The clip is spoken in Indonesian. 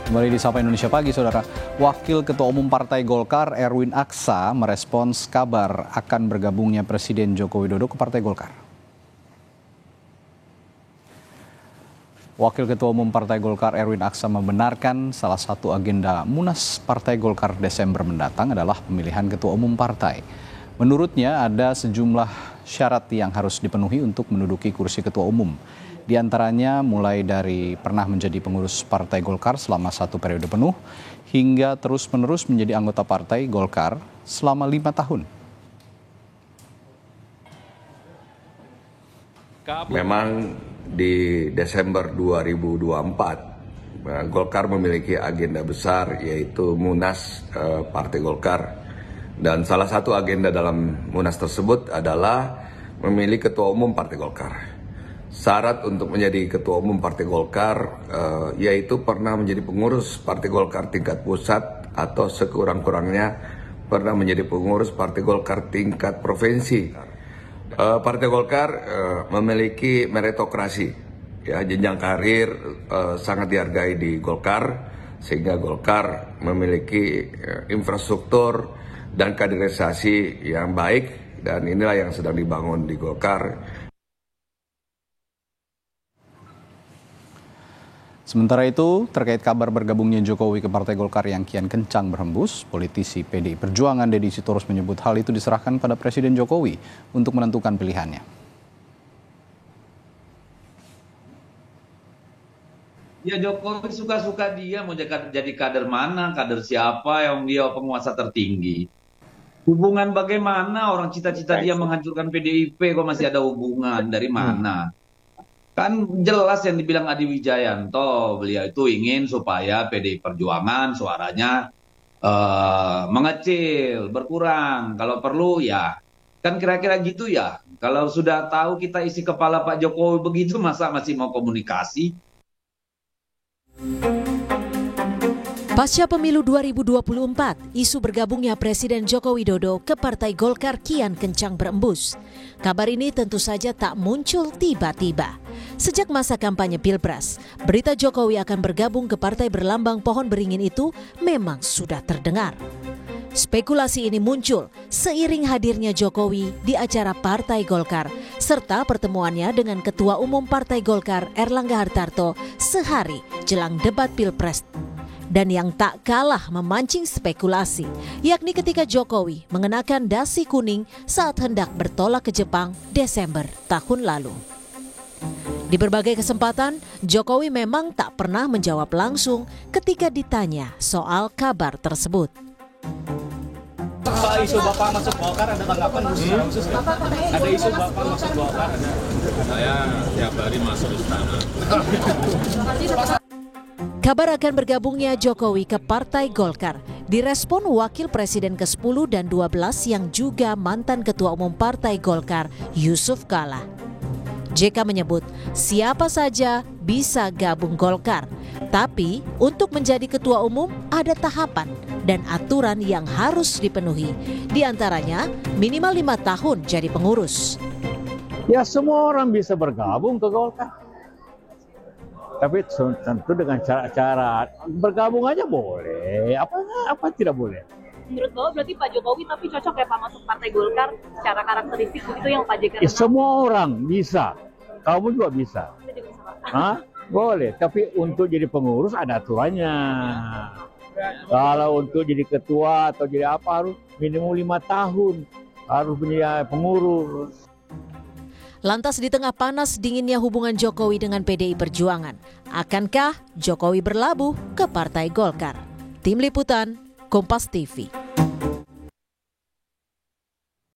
Kembali di Sapa Indonesia Pagi, Saudara. Wakil Ketua Umum Partai Golkar, Erwin Aksa, merespons kabar akan bergabungnya Presiden Joko Widodo ke Partai Golkar. Wakil Ketua Umum Partai Golkar, Erwin Aksa, membenarkan salah satu agenda Munas Partai Golkar Desember mendatang adalah pemilihan Ketua Umum Partai. Menurutnya ada sejumlah syarat yang harus dipenuhi untuk menduduki kursi Ketua Umum. Di antaranya mulai dari pernah menjadi pengurus Partai Golkar selama 1 periode penuh, hingga terus-menerus menjadi anggota Partai Golkar selama 5 tahun. Memang di Desember 2024, Golkar memiliki agenda besar yaitu Munas Partai Golkar. Dan salah satu agenda dalam Munas tersebut adalah memilih Ketua Umum Partai Golkar. Syarat untuk menjadi Ketua Umum Partai Golkar yaitu pernah menjadi pengurus Partai Golkar tingkat pusat atau sekurang-kurangnya pernah menjadi pengurus Partai Golkar tingkat provinsi. Partai Golkar memiliki meritokrasi, ya, jenjang karir sangat dihargai di Golkar, sehingga Golkar memiliki infrastruktur dan kaderisasi yang baik, dan inilah yang sedang dibangun di Golkar. Sementara itu, terkait kabar bergabungnya Jokowi ke Partai Golkar yang kian kencang berhembus, politisi PDI Perjuangan Deddy Sitorus menyebut hal itu diserahkan pada Presiden Jokowi untuk menentukan pilihannya. Ya, Jokowi suka-suka dia mau jadi kader mana, kader siapa yang dia penguasa tertinggi. Hubungan bagaimana orang cita-cita dia menghancurkan PDIP kok masih ada hubungan, dari mana? Kan jelas yang dibilang Adi Wijayanto, beliau itu ingin supaya PDI Perjuangan suaranya mengecil, berkurang. Kalau perlu ya, kan kira-kira gitu ya. Kalau sudah tahu kita isi kepala Pak Jokowi begitu, masa masih mau komunikasi? Pasca pemilu 2024, isu bergabungnya Presiden Joko Widodo ke Partai Golkar kian kencang berembus. Kabar ini tentu saja tak muncul tiba-tiba. Sejak masa kampanye Pilpres, berita Jokowi akan bergabung ke partai berlambang pohon beringin itu memang sudah terdengar. Spekulasi ini muncul seiring hadirnya Jokowi di acara Partai Golkar, serta pertemuannya dengan Ketua Umum Partai Golkar Erlangga Hartarto sehari jelang debat Pilpres. Dan yang tak kalah memancing spekulasi, yakni ketika Jokowi mengenakan dasi kuning saat hendak bertolak ke Jepang Desember tahun lalu. Di berbagai kesempatan, Jokowi memang tak pernah menjawab langsung ketika ditanya soal kabar tersebut. Pak, isu Bapak masuk Golkar ada tanggapan khusus ya? Ada isu Bapak masuk Golkar? Saya tiap hari masuk istana. Kabar akan bergabungnya Jokowi ke Partai Golkar direspon Wakil Presiden ke-10 dan 12 yang juga mantan Ketua Umum Partai Golkar, Yusuf Kala. JK menyebut siapa saja bisa gabung Golkar, tapi untuk menjadi Ketua Umum ada tahapan dan aturan yang harus dipenuhi. Di antaranya minimal 5 tahun jadi pengurus. Ya, semua orang bisa bergabung ke Golkar. Tapi tentu dengan cara-cara bergabung aja boleh, apa tidak boleh. Menurut Bapak berarti Pak Jokowi tapi cocok ya Pak masuk Partai Golkar secara karakteristik begitu yang Pak JK? Semua orang bisa, kamu juga bisa. Saya juga bisa, Pak. Hah? Boleh, tapi untuk jadi pengurus ada aturannya. Kalau untuk jadi ketua atau jadi apa harus minimum 5 tahun, harus menjadi pengurus. Lantas di tengah panas dinginnya hubungan Jokowi dengan PDI Perjuangan, akankah Jokowi berlabuh ke Partai Golkar? Tim Liputan, Kompas TV.